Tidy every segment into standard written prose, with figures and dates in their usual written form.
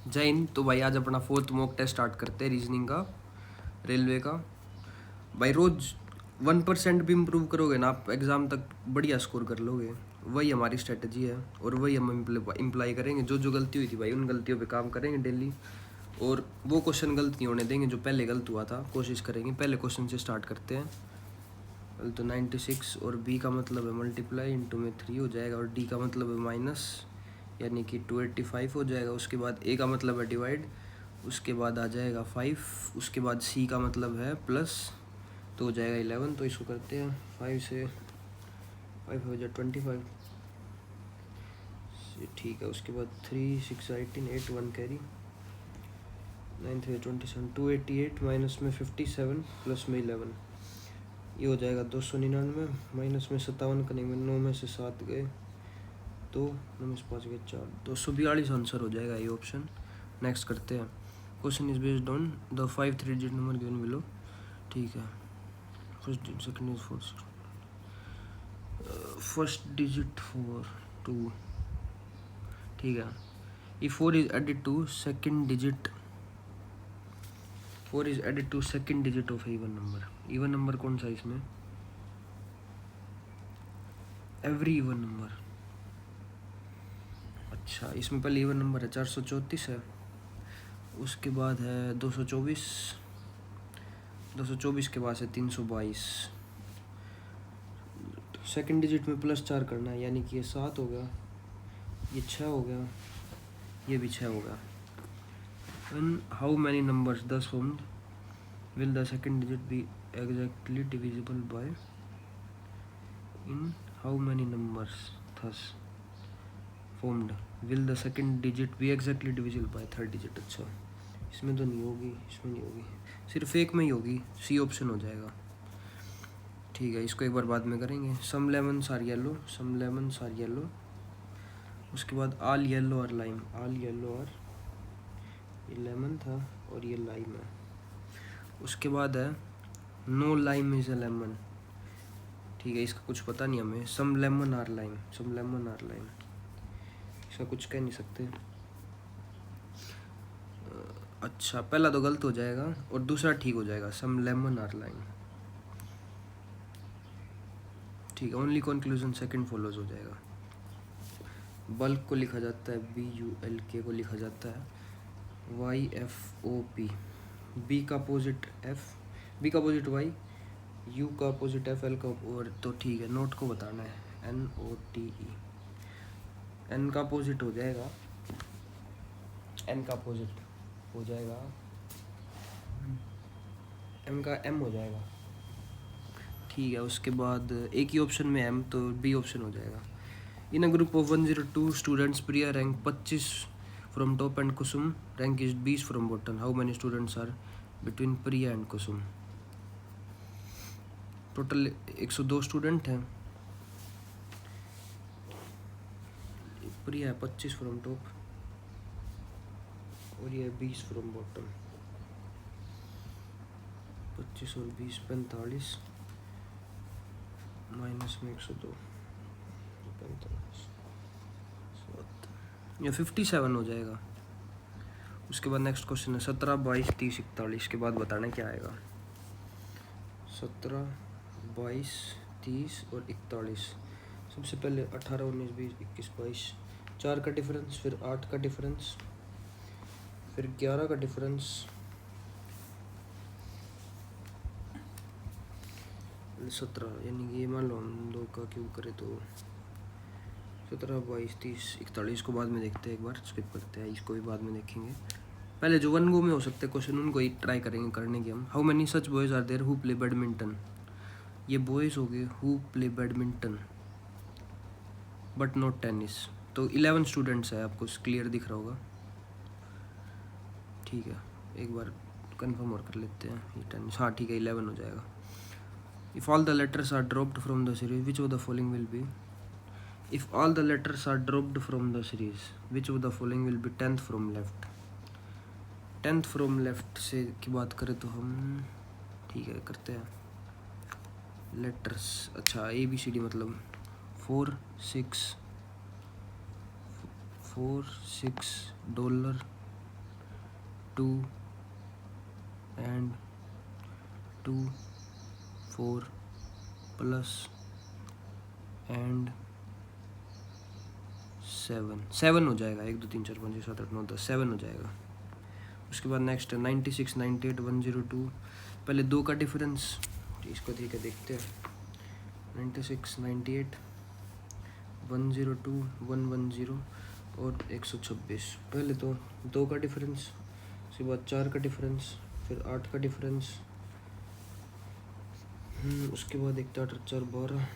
जय हिंद। तो भाई आज अपना 4th मॉक टेस्ट स्टार्ट करते हैं रीजनिंग का, रेलवे का। भाई रोज 1% भी इम्प्रूव करोगे ना आप, एग्ज़ाम तक बढ़िया स्कोर कर लोगे। वही हमारी स्ट्रेटजी है और वही हम इम्प्लाई करेंगे। जो जो गलती हुई थी भाई उन गलतियों पे काम करेंगे डेली, और वो क्वेश्चन गलत नहीं होने देंगे जो पहले गलत हुआ था। कोशिश करेंगे। पहले क्वेश्चन से स्टार्ट करते हैं। पहले तो 96 और बी का मतलब है मल्टीप्लाई, इंटू में 3 हो जाएगा, और डी का मतलब है माइनस, यानी कि 285 हो जाएगा। उसके बाद ए का मतलब है डिवाइड, उसके बाद आ जाएगा 5, उसके बाद सी का मतलब है प्लस, तो हो जाएगा 11। तो इसको करते हैं 5 से, 5 हो जाए 25 ठीक है। उसके बाद 3 6 18 8 1 कैरी, 9 3 27 288 माइनस में 57 प्लस में 11, ये हो जाएगा 299। माइनस में 57 करेंगे, 9 में से 7 गए तो 9 में से 5 गए 4, 242 आंसर हो जाएगा ये ऑप्शन। नेक्स्ट करते हैं। Question is based on the 5 3 digit number given below. ठीक है। First second is 4, first digit 4 2, ठीक है। ये 4 is added to second digit, 4 is added to second digit of even number. Even number कौन सा इसमें? Every even number. अच्छा, इसमें पहले इवन नंबर है 434 है, उसके बाद है 224, 224 के बाद है 322। सेकंड डिजिट में +4 करना है, यानी कि ये 7 हो गया, ये 6 हो गया, ये भी 6 हो गया। And how many numbers 10 formed will the second digit B exactly divisible by, in how many numbers thus formed will the second digit B exactly divisible by third digit. अच्छा, इसमें तो नहीं होगी, इसमें नहीं होगी, सिर्फ एक में ही होगी, सी ऑप्शन हो जाएगा। ठीक है, इसको एक बार बाद में करेंगे। Some lemons are yellow, some lemons are yellow, उसके बाद आल येलो और लाइम, आल येलो और, ये लेमन था और ये लाइम है। उसके बाद है no lime is a lemon. ठीक है, इसका कुछ पता नहीं हमें। Some lemon are lime, some lemon are lime, इसका कुछ कह नहीं सकते। अच्छा, पहला तो गलत हो जाएगा और दूसरा ठीक हो जाएगा, सम लेमन आर लाइम। ठीक है, ओनली कंक्लूजन सेकंड फॉलोज हो जाएगा। बल्क को लिखा जाता है BULK, को लिखा जाता है YFOP। बी का अपोजिट F, बी का अपोजिट Y, U का अपोजिट F, L का और, तो ठीक है, नोट को बताना है NOTE। N का अपोजिट हो जाएगा, N का अपोजिट हो जाएगा, M का M हो जाएगा। ठीक है, उसके बाद एक ही ऑप्शन में M, तो B ऑप्शन हो जाएगा। In a group of 102 students, Priya rank 25 from top and Kusum rank is 20 from bottom. How many students are between Priya and Kusum? Total 102 student हैं। प्रिया है 25 फ्रॉम टॉप और ये 20 फ्रॉम बॉटम। 25 और 20 45, माइनस में 102 45, ये 57 हो जाएगा। उसके बाद नेक्स्ट क्वेश्चन है 17 22 30 41, के बाद बताना क्या आएगा। 17 22 30 और 41। सबसे पहले 18 19 20 21 22, 4 का डिफरेंस, फिर 8 का डिफरेंस, फिर 11 का डिफरेंस, 17, यानी कि ये मान लो हम 2 का क्यूब करें तो 17 22 30 41 को बाद में देखते हैं, एक बार स्किप करते हैं, इसको भी बाद में देखेंगे। पहले जो 1 गो में हो सकते क्वेश्चन उनको ही ट्राई करेंगे करने की हम। How many such boys are there who play badminton? ये बॉयज़ हो गए who play badminton but not tennis, तो 11 स्टूडेंट्स है, आपको क्लियर दिख रहा होगा। ठीक है, एक बार कंफर्म और कर लेते हैं, ये टेनिस, हाँ ठीक है 11 हो जाएगा। If all the letters are dropped from the series which of the following will be, if all the letters are dropped from the series which of the following will be 10th from left. 10th from left से की बात करें तो हम, ठीक है करते हैं लेटर्स। अच्छा, ABCD मतलब 4 6 $, 2 and 2 4 प्लस एंड 7 हो जाएगा। 1 2 3 4 5 6 7 8 9 10 7 हो जाएगा। उसके बाद नेक्स्ट है 96 98 102। पहले दो का डिफरेंस, इसको ठीक है देखते हैं। 96 98 102 110 और 126। पहले तो दो का डिफरेंस, उसके बाद 4 का डिफरेंस, फिर 8 का डिफरेंस, उसके बाद 1 8 4 12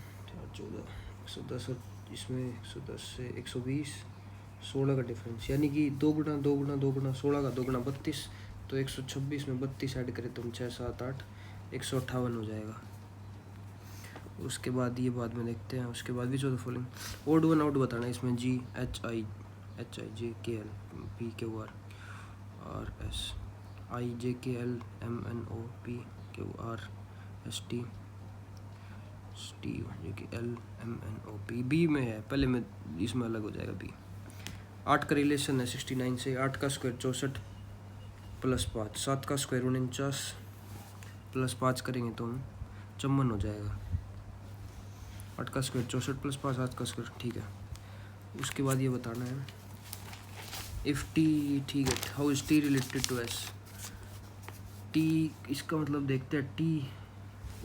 14 110 और इसमें 110 से 120 16 का डिफरेंस, यानी कि 2 गुना 2 गुना 2 गुना 16 का 2 गुना 32। तो 126 में 32 ऐड करें तो 6 7 8 158 हो जाएगा। उसके बाद ये बाद में देखते हैं। उसके बाद भी जो फॉलोइंग ओड वन आउट बताना है इसमें G H I J K L P Q R R S I J K L M N O P Q R S T L M N O P। B में है, पहले में इसमें अलग हो जाएगा B। 8 का रिलेशन है 69 से। 8 का स्क्वायर 64 प्लस 5, 7 का स्क्वायर 49 प्लस 5 करेंगे तो 54 हो जाएगा। 8 का स्क्वायर 64 प्लस 5 7 का स्क्वायर, ठीक है। उसके बाद ये बताना है इफ़ टी, ठीक है, how is T related to S. T इसका मतलब देखते हैं, T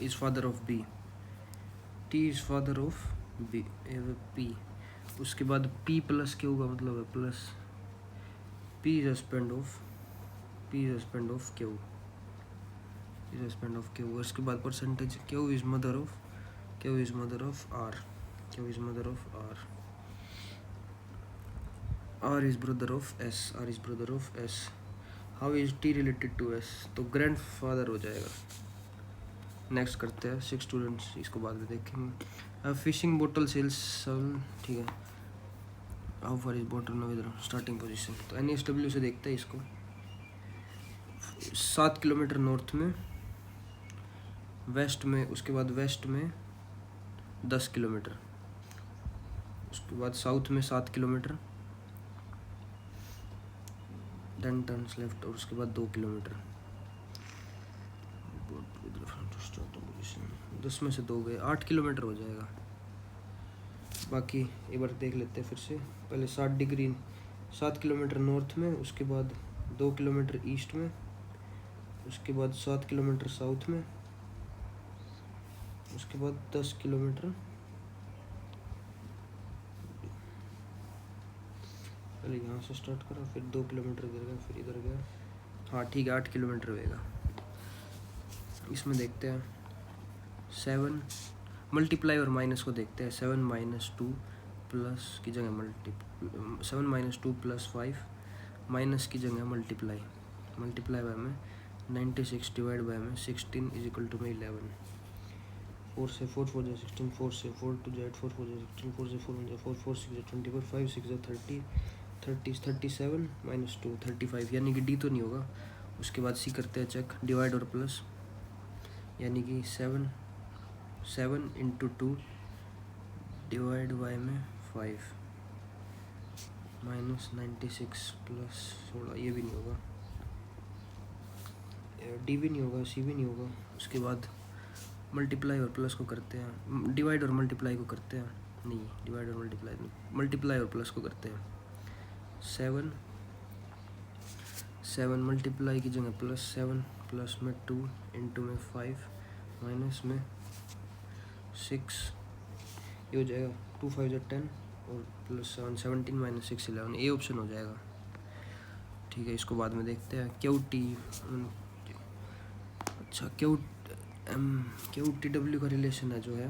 is father of B, T is father of B P. उसके बाद पी प्लस क्यू का मतलब है plus P is husband of, P is husband of Q, is husband of Q. उसके बाद percentage Q is mother of, Q is mother of R, Q is mother of R, R is brother of S, are is brother of S. How is T related to S, तो grandfather हो जाएगा। Next करते हैं 6 students, इसको बाद में देखेंगे। Fishing bottle sales, ठीक है। How far is bottle now इधर स्टार्टिंग पोजीशन, तो NSW से देखते हैं इसको। 7 किलोमीटर नॉर्थ में, वेस्ट में, उसके बाद वेस्ट में 10 किलोमीटर, उसके बाद साउथ में 7 किलोमीटर, देन टर्न्स लेफ्ट, और उसके बाद 2 किलोमीटर। 10 में से 2 गए, 8 किलोमीटर हो जाएगा। बाकी एक बार देख लेते हैं फिर से। पहले 60 डिग्री 7 किलोमीटर नॉर्थ में, उसके बाद 2 किलोमीटर ईस्ट में, उसके बाद 7 किलोमीटर साउथ में, उसके बाद 10 किलोमीटर, पहले यहाँ से स्टार्ट करा, फिर 2 किलोमीटर इधर गया, फिर इधर गया। हाँ ठीक है, 8 किलोमीटर होएगा। इसमें देखते हैं 7 मल्टीप्लाई और माइनस को देखते हैं। 7 माइनस 2 प्लस की जगह 7 माइनस 2 प्लस 5 माइनस की जगह मल्टीप्लाई, मल्टीप्लाई बाय में 96 डिवाइड बाय में 16 इज इक्वल टू में 11। 4 से 4 4 जा 16, 4 से 4 2 जा 8 4 4 जा 16, 4 से 4 1 जा 4 4 6 जा 24 5 6 जा 30 30 37 माइनस 2 35, यानी कि डी तो नहीं होगा। उसके बाद सी करते हैं चेक, डिवाइड और प्लस, यानी कि 7 इंटू 2 डिवाइड बाय में 5 माइनस 96 प्लस 16, ये भी नहीं होगा, डी भी नहीं होगा, सी भी नहीं होगा। उसके बाद मल्टीप्लाई और प्लस को करते हैं, डिवाइड और मल्टीप्लाई को करते हैं, नहीं डिवाइड और मल्टीप्लाई नहीं, मल्टीप्लाई और प्लस को करते हैं। 7 मल्टीप्लाई की जगह प्लस 7, प्लस में 2 इंटू में 5 माइनस में 6, ये हो जाएगा 2 5 जा 10 और प्लस 7 17 माइनस 6 11, ए ऑप्शन हो जाएगा। ठीक है, इसको बाद में देखते हैं। क्यू टी, अच्छा क्यू टी डब्ल्यू का रिलेशन है जो है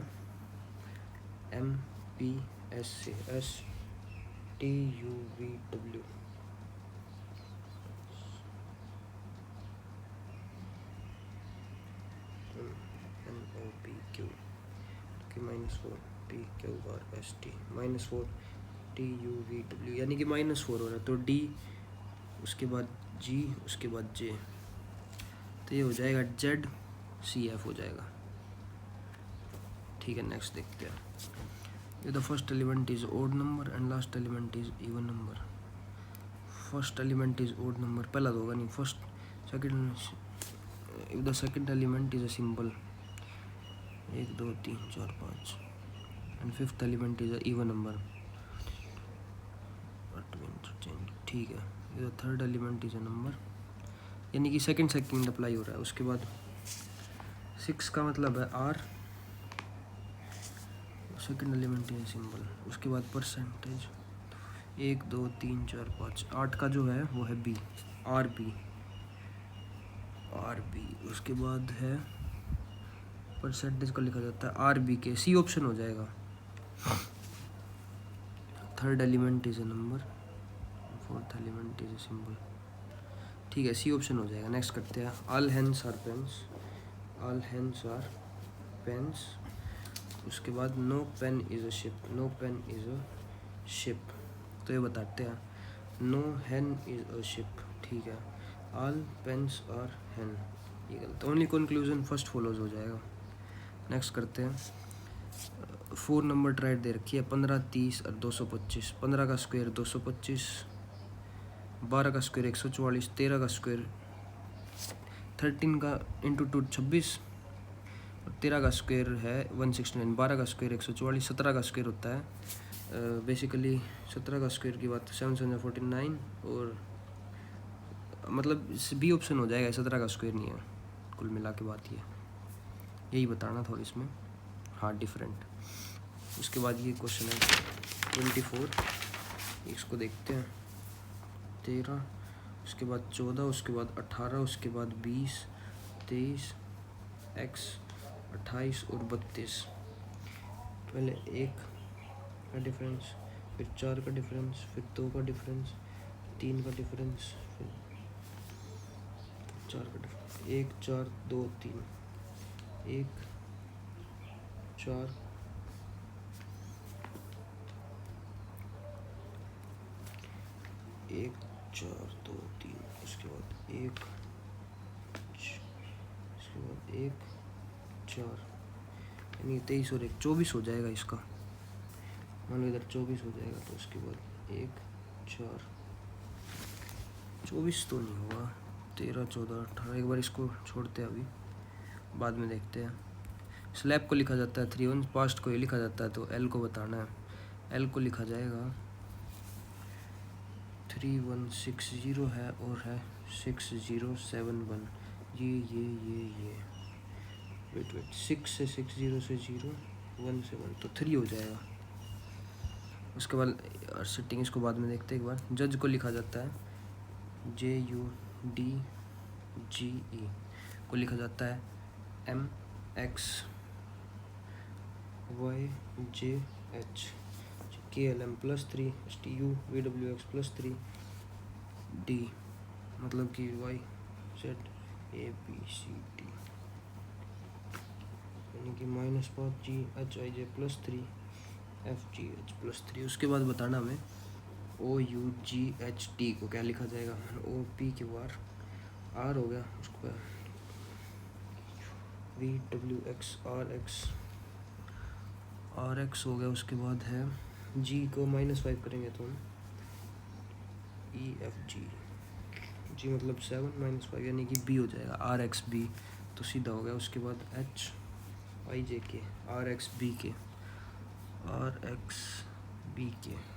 MPS से STUVW, NOPQ -4 PQRST -4 TUVW, यानी कि -4 हो रहा है, तो D उसके बाद G उसके बाद J, तो ये हो जाएगा ZCF हो जाएगा। ठीक है, नेक्स्ट देखते हैं। The first element is odd number and last element is even number. First element is odd number, पहला तो होगा नहीं, first second, if the second element is a symbol 1 2 3 4 5 and fifth element is a even number, ठीक है, if the third element is a number, यानी कि second apply हो रहा है। उसके बाद 6 का मतलब है R, second element is symbol, उसके बाद परसेंटेज 1 2 3 4 5, 8 का जो है वो है बी, आर बी, उसके बाद है परसेंटेज को लिखा जाता है आर बी के, सी ऑप्शन हो जाएगा। Third element is a number, fourth element is a symbol, ठीक है, सी ऑप्शन हो जाएगा। नेक्स्ट करते हैं, all hands are pens, all hands are pens, उसके बाद no pen is a ship, no pen is a ship, तो ये बताते हैं, no hen is a ship, ठीक है, ऑल पेन्स आर हैन, ये गलत, ओनली कंक्लूजन फर्स्ट फॉलोज हो जाएगा। नेक्स्ट करते हैं, 4 नंबर ट्राइड दे रखी है, 15 30 और 225, 15 का स्क्वायर 225, 12 का स्क्वायर 144, 13 का स्क्वायर 13 का इंटू 2 26, और 13 का स्क्वायर है 169, 12 का स्क्वायर 144, 17 का स्क्वायर होता है बेसिकली 17 का स्क्वायर की बात 7 7 49, और मतलब बी ऑप्शन हो जाएगा, 17 का स्क्वायर नहीं है, कुल मिला के बात ये यही बताना था, और इसमें हाँ डिफरेंट। उसके बाद ये क्वेश्चन है 24, इसको देखते हैं, 13, उसके बाद 14, उसके बाद 18, उसके बाद 20 23 x 28 और 32, पहले 1 का डिफरेंस, फिर 4 का डिफरेंस, फिर 2 का डिफरेंस, 3 का डिफरेंस, फिर 4 का डिफरेंस, 1 4 2 3, 1 4 1 4 2 3, उसके बाद 1, उसके बाद 1 4, यानी 23 और 1 24 हो जाएगा इसका, मान लो इधर 24 हो जाएगा, तो उसके बाद 1 4 24 तो नहीं होगा, 13 14 18, एक बार इसको छोड़ते हैं, अभी बाद में देखते हैं। स्लैब को लिखा जाता है 3 1, पास्ट को ये लिखा जाता है, तो एल को बताना है, एल को लिखा जाएगा 3160 है, और है 6071, ये वेट 6 से 60 से 0 1 से 1, तो 3 हो जाएगा। उसके बाद सिटिंग, इसको बाद में देखते हैं एक बार। जज को लिखा जाता है JUDGE, को लिखा जाता है MXYJH, KLM +3 STUVWX +3 D, मतलब कि YZABCD, यानी कि -5GHIJ +3 FGH +3। उसके बाद बताना हमें OUGHT को क्या लिखा जाएगा, OP के बार R हो गया, उसको VWX RX हो गया, उसके बाद है G को -5 करेंगे तो हम EFG, G मतलब 7 -5, यानी कि B हो जाएगा RXB, तो सीधा हो गया। उसके बाद HIJK RXBK,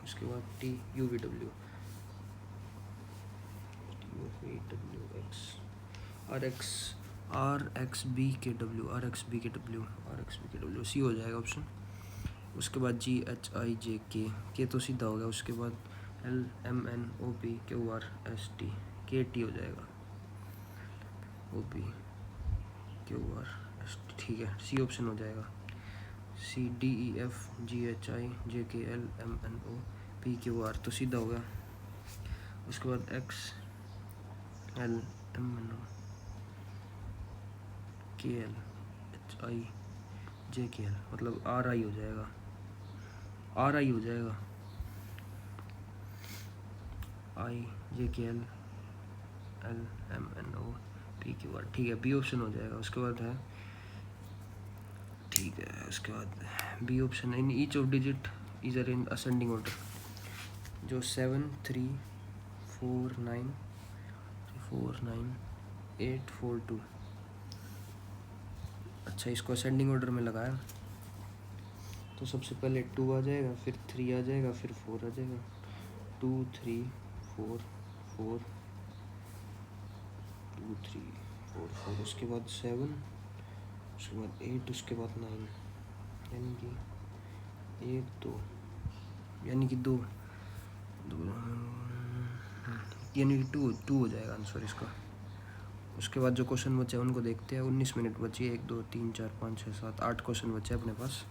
उसके बाद TUVWX RXBKW C हो जाएगा ऑप्शन। उसके बाद GHIJK तो सीधा हो गया। उसके बाद LMNOPQRST KT हो जाएगा, OPQRST, ठीक है, C ऑप्शन हो जाएगा। CDEFGHIJKLMNOPQR तो सीधा हो गया। उसके बाद XLMNOKLHIJKL मतलब RI हो जाएगा, RI हो जाएगा, IJKL LMNOPQR, ठीक है, B ऑप्शन हो जाएगा। उसके बाद है, ठीक है, उसके बाद B option, in each of digit is are in ascending order, जो 7 3 349 अच्छा, इसको असेंडिंग ऑर्डर में लगाया तो सबसे पहले 2 आ जाएगा, फिर 3 आ जाएगा, फिर 4 आ जाएगा। 2 3 4 4 2 3 4 4, उसके बाद 7, उसके बाद 8, उसके बाद 9, यानी कि 1 2, यानी कि 2 यानी कि 2 हो जाएगा आंसर इसका। उसके बाद जो क्वेश्चन बचे हैं उनको देखते हैं। 19 मिनट बची है, 1 2 3 4 5 6 7 8 क्वेश्चन बचे हैं अपने पास,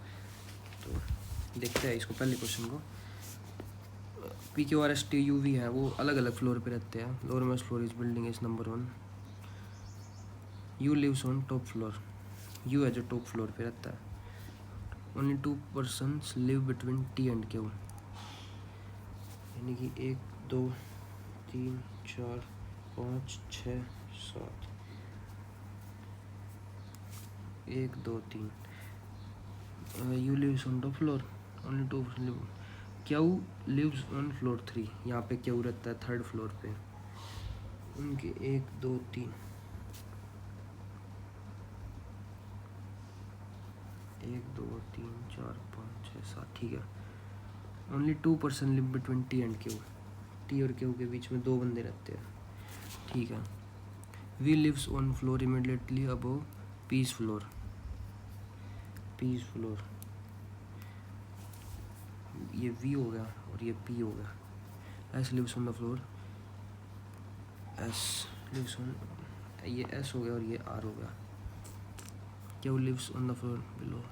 तो देखते हैं इसको। पहले क्वेश्चन को, PQRSTUV है वो अलग अलग फ्लोर पे रहते हैं। Lower most floor is building is number 1। U lives on top floor, U है जो टॉप फ्लोर पे रहता है। Only 2 persons live between T and Q, यानी कि 1 2 3 4 5 6 7, 1 2 3। U lives on top floor, only 2 person live. Q lives on floor 3, यहाँ पे Q रहता है 3rd फ्लोर पे। उनके 1 2 3, 1 2 3 4 5 6 7, ठीक है। Only 2 person live between T and Q, T और Q के बीच में 2 बंदे रहते हैं, ठीक है। V lives on floor immediately above P's floor, P's floor, ये V हो गया और ये P हो गया। S lives on the floor, S lives on, ये S हो गया और ये R हो गया। Q lives on the floor below,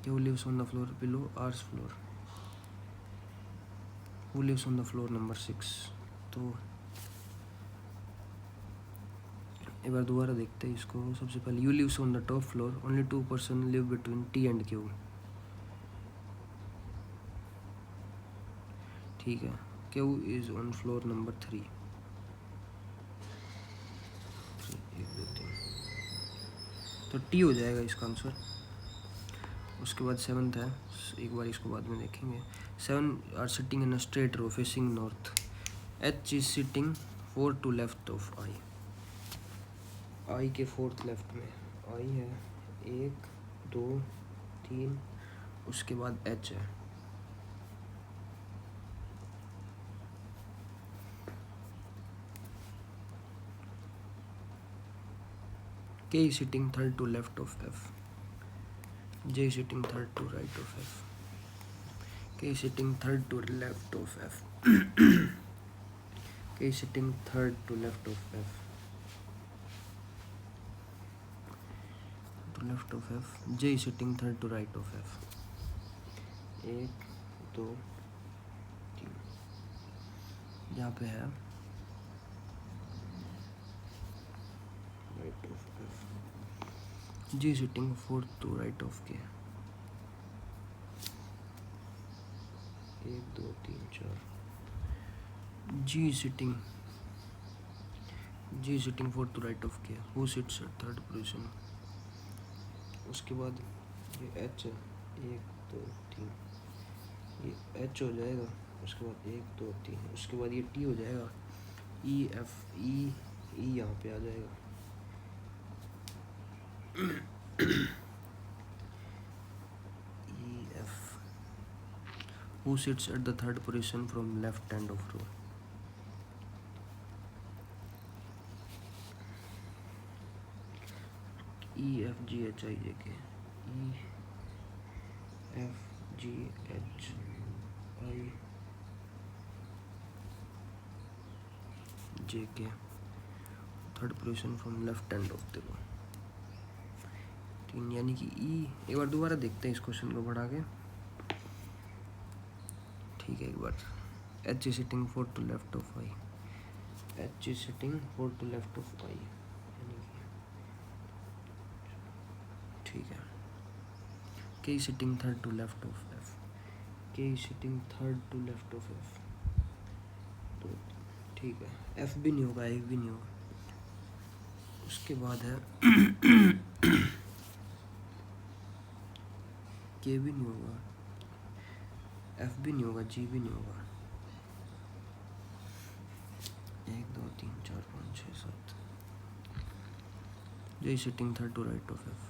Q lives on the floor below R's floor. Who lives on the floor number 6? तो एक बार दोबारा देखते हैं इसको। सबसे पहले U lives on the top floor, only 2 person live between T and Q, ठीक है। Q is on floor number 3, 1 2 3, तो T हो जाएगा इसका आंसर। उसके बाद 7th है, एक बार इसको बाद में देखेंगे। 7 are sitting in a straight row facing north, H is sitting 4 to left of I, I के 4th लेफ्ट में I है, 1 2 3, उसके बाद H है। K is sitting 3rd to left of F, J is sitting 3rd to right of F, K is sitting 3rd to left of F, K is sitting 3rd to left of F, to left of F, J is sitting 3rd to right of F, 1 2 3, यहाँ पे है right of F, G sitting 4th to right of K, 1 2 3 4, G sitting 4th to right of K, who sits at 3rd position। उसके बाद ये H है, 1 2 3, ये H हो जाएगा। उसके बाद 1 2 3, उसके बाद ये T हो जाएगा, E F, E यहाँ पे आ जाएगा। E F, who sits at the 3rd position from left end of row। E F G H I J K, E F G H I J K, 3rd position from left end of the row, 3, यानी कि E। एक बार दोबारा देखते हैं इस question को बढ़ा के, ठीक है। एक बार H is sitting 4 to left of I, H is sitting 4 to left of I, यानी कि ठीक है। K is sitting 3rd to left of F, K is sitting 3rd to left of F, तो ठीक है। F भी नहीं होगा, F भी नहीं होगा। उसके बाद है K भी नहीं होगा, F भी नहीं होगा, G भी नहीं होगा, 6 7 J sitting third to right of F.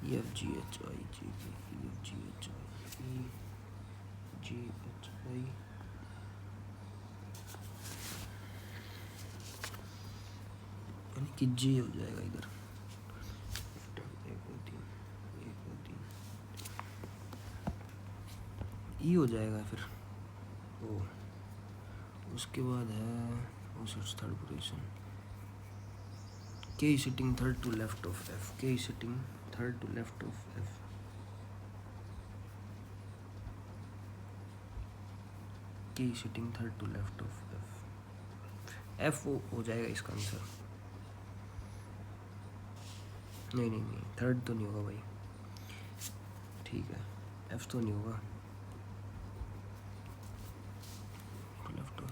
E F G H I J K E F G H I E G H I यानी कि J हो जाएगा इधर, 1 2 3 1 2 3 E हो जाएगा फिर ओ, उसके बाद है वो third position K sitting third to left of F. K sitting third to left of F. K sitting third to left of F. F हो जाएगा इसका आंसर। नहीं थर्ड तो नहीं होगा भाई, ठीक है F तो नहीं होगा। Left of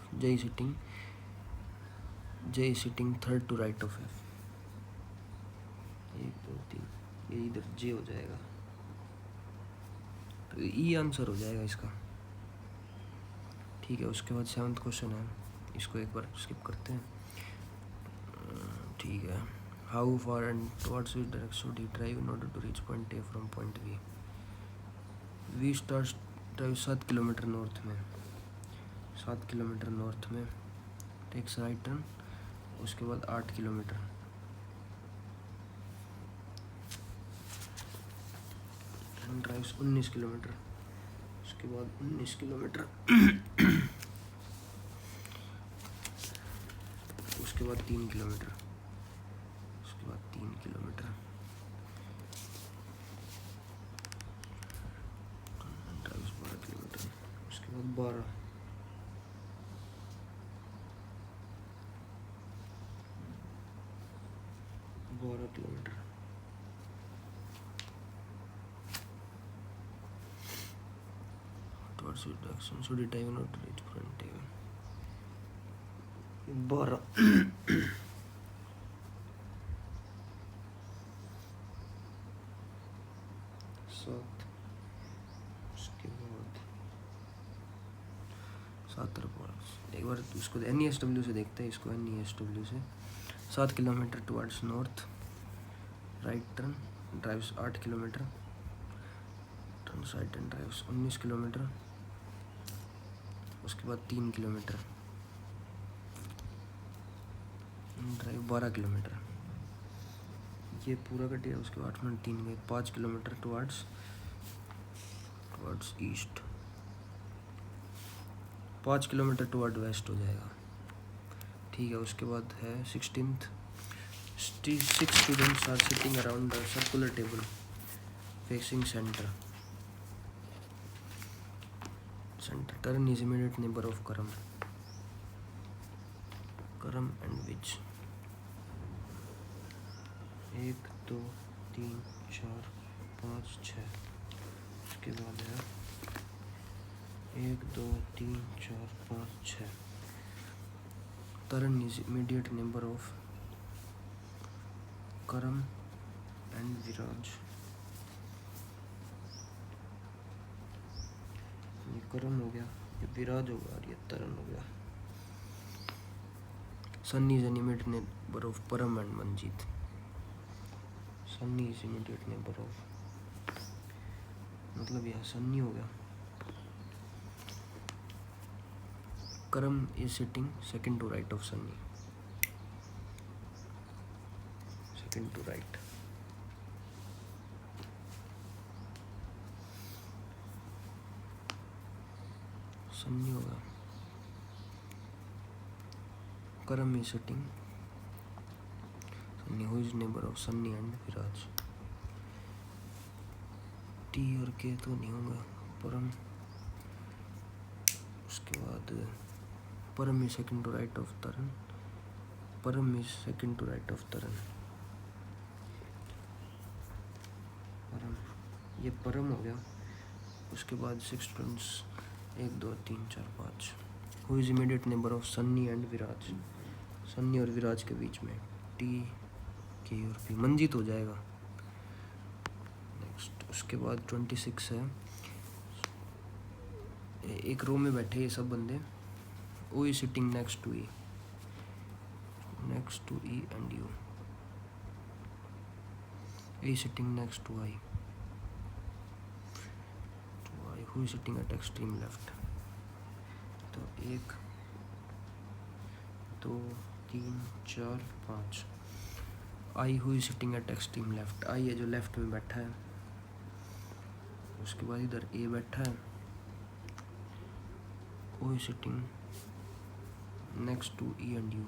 J sitting third to right of F. 1 2 3 ये इधर J हो जाएगा, तो E आंसर हो जाएगा इसका, ठीक है। उसके बाद 7th क्वेश्चन है, इसको एक बार स्किप करते हैं, ठीक है। How far and towards which direction should he drive in order to reach point A from point B. We start drive 7 kilometre north में, 7 किलोमीटर नॉर्थ में, टेक्स राइट टर्न, उसके बाद 8 किलोमीटर, ड्राइव्स 19 किलोमीटर, उसके बाद 19 kilometre उसके बाद 3 kilometre, उसके बाद 3 किलोमीटर, ड्राइव्स 12 किलोमीटर, उसके बाद 12 kilometre, towards which direction should he drive in order to reach front table? 12 7, उसके बाद 7 एक बार उसको NESW से देखते हैं, इसको NESW से 7 kilometre towards north, right turn, drives 8 kilometre, turn right and drives 19 kilometre, उसके बाद 3 किलोमीटर, ड्राइव 12 किलोमीटर, ये पूरा कट गया। उसके बाद 8 मिनट 3 गए, 5 kilometre towards east, 5 kilometre toward west हो जाएगा, ठीक है। उसके बाद है 16th 6 students are sitting around the circular table facing centre turn is immediate neighbor of Karam and which 1 2 3 4 5 6, उसके बाद है 1 2 3 4 5 6, Taran is immediate neighbor of Karam and Viraj। ये करम हो गया, ये विराज हो गया और ये तरन हो गया। Sunny is immediate neighbour of Param and Manjeet. Sunny is immediate neighbour of, मतलब यह सन्नी हो गया। Karam is sitting second to right of Sunny, second to right. Sunny होगा, Karam is sitting Sunny, who is neighbour of Sunny and Viraj. T और के तो नहीं होगा, परम, उसके बाद Param is second to right of Taran, Param is second to right of Taran, परम, ये परम हो गया। उसके बाद 6 students 1 2 3 4 5, who is immediate neighbour of Sunny and Viraj. Sunny और विराज के बीच में टी के और पी, मंजीत हो जाएगा। नेक्स्ट उसके बाद 26 है, एक रो में बैठे ये सब बंदे, O is sitting next to E, next to E and U. A sitting next to I. Who is sitting at extreme left? तो 1 2 3 4 5. I who is sitting at extreme left. I है जो लेफ्ट में बैठा है. उसके बाद इधर A बैठा है. O is sitting next to E and U.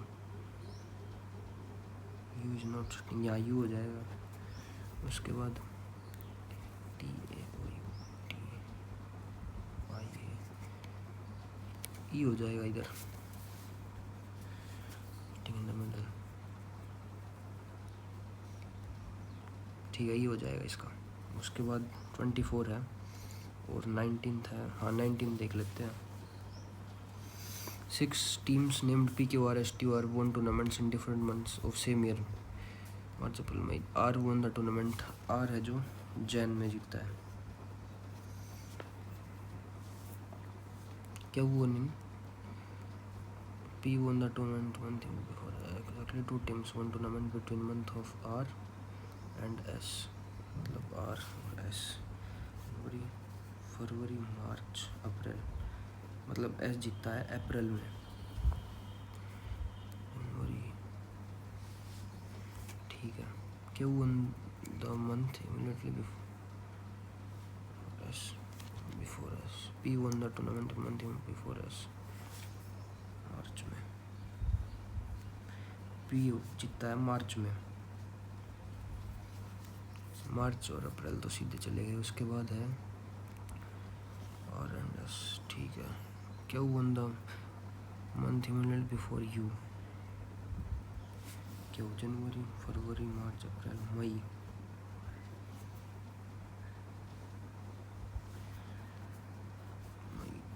U is not sitting. यहाँ U हो जाएगा. उसके बाद T A O U T I A E हो जाएगा इधर. Sitting in the middle. ठीक है, ये हो जाएगा इसका. उसके बाद 24 है और 19th है. हाँ 19 देख लेते हैं. 6 teams named PQRSTUR won tournaments in different months of same year. March, April, May. R won the tournament. R है जो जैन में जीतता है. क्या वो नहीं? P won the tournament month before. Exactly 2 teams won tournament between month of R and S. मतलब R और S. फरवरी मार्च अप्रैल. मतलब S जीतता है अप्रैल में. जनवरी. ठीक है. क्या वो the month immediately before S. P won the tournament month before S. March में. P जीतता है मार्च में. मार्च और अप्रैल तो सीधे चले गए. उसके बाद है R and S. ठीक है. क्या one the month immediate before you. क्या जनवरी फरवरी मार्च अप्रैल मई.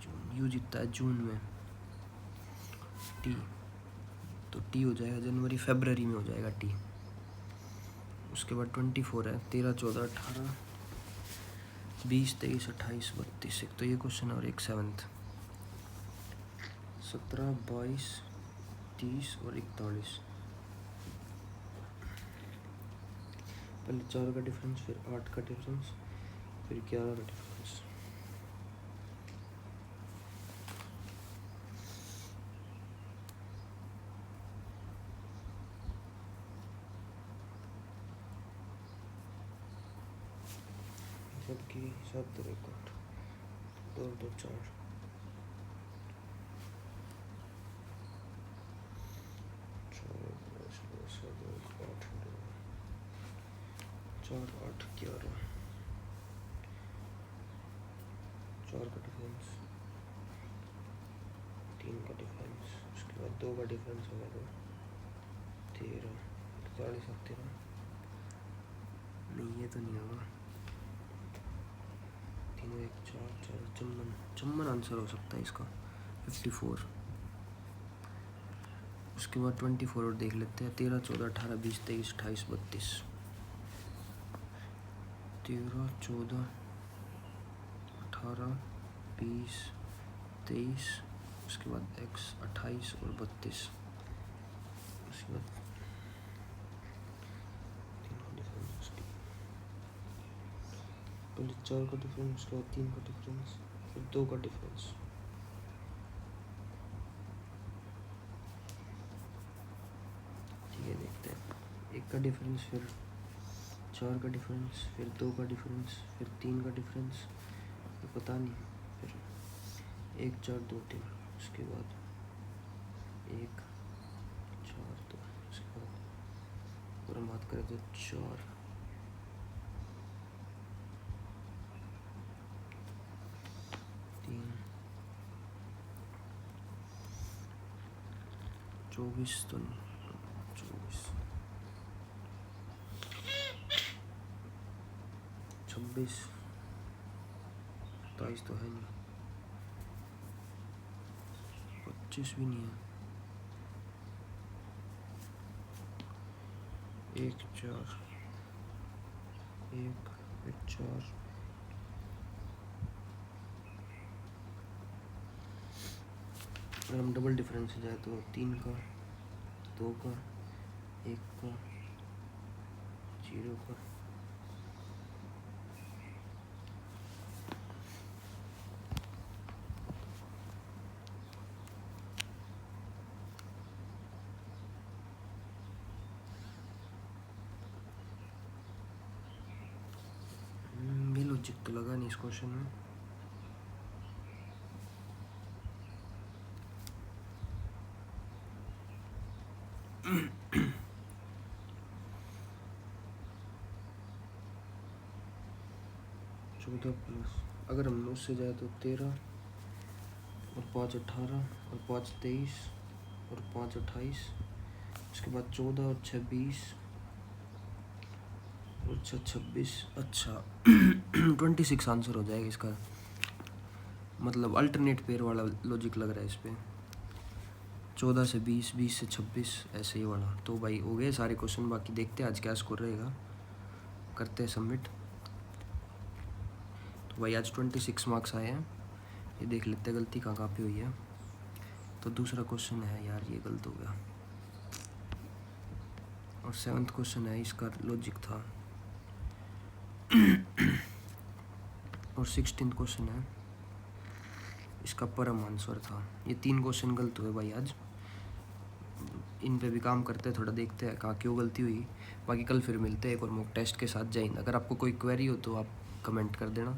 जून. यू जीतता है जून में. टी तो टी हो जाएगा जनवरी फरवरी में हो जाएगा टी. उसके बाद 24 है. 13 14 18 20 23 28 32. एक तो ये क्वेश्चन और एक 7th. 17 22 30 और 41. पहले 4 का डिफरेंस, फिर 8 का डिफरेंस, फिर 11 का डिफरेंस. सबकी 7 और 1 8 2 2 4 4 8 11. 4 का डिफरेंस, 3 का डिफरेंस. उसके बाद 2 का डिफरेंस हो गया. 13 41 13. नहीं ये तो नहीं होगा. 3 1 4 4 54. 54 आंसर हो सकता है इसका. 54. उसके बाद 24 और देख लेते हैं. 13 14 18 20 23 28 32. 13 14 18 20 23. उसके बाद x 28 और 32. उसके बाद 3 का डिफरेंस. पहले 4 का डिफरेंस, उसके बाद 3 का डिफरेंस, फिर 2 का डिफरेंस. ठीक है, देखते हैं. 1 का डिफरेंस, फिर 4 का डिफरेंस, फिर 2 का डिफरेंस, फिर 3 का डिफरेंस. फिर पता नहीं. फिर 1 4 2 3. उसके बाद 1 4 2. उसके बाद और हम बात करें तो 4 3 24 तो नहीं. 24 26 27 तो है नहीं. 25 भी नहीं है. 1 4 1 फिर 4. अगर हम डबल डिफरेंस से जाए तो 3 का 2 का, 1 का, 0 का। ये लॉजिक तो लगा नहीं इस क्वेश्चन में। चौदह प्लस, अगर हम उससे जाए तो 13 और 5 18 और 5 23 और 5 28, उसके बाद 14 और 6 20 और 6 26। अच्छा 26 आंसर हो जाएगा इसका, मतलब अल्टरनेट पेयर वाला लॉजिक लग रहा है इस पर। 14 से 20, 20 से 26, ऐसे ही वाला। तो भाई हो गए सारे क्वेश्चन, बाकी देखते हैं आज क्या स्कोर रहेगा, करते हैं सबमिट। तो भाई आज 26 मार्क्स आए हैं, ये देख लेते हैं गलती कहाँ पे हुई है। तो दूसरा क्वेश्चन है यार, ये गलत हो गया। और 7th क्वेश्चन है, इसका लॉजिक था। और 16th क्वेश्चन है, इसका परम आंसर था। ये 3 क्वेश्चन गलत हुए भाई आज, इन पे भी काम करते हैं, थोड़ा देखते हैं कहाँ क्यों गलती हुई। बाकी कल फिर मिलते हैं एक और मॉक टेस्ट के साथ। जय हिंद। अगर आपको कोई क्वेरी हो तो आप कमेंट कर देना।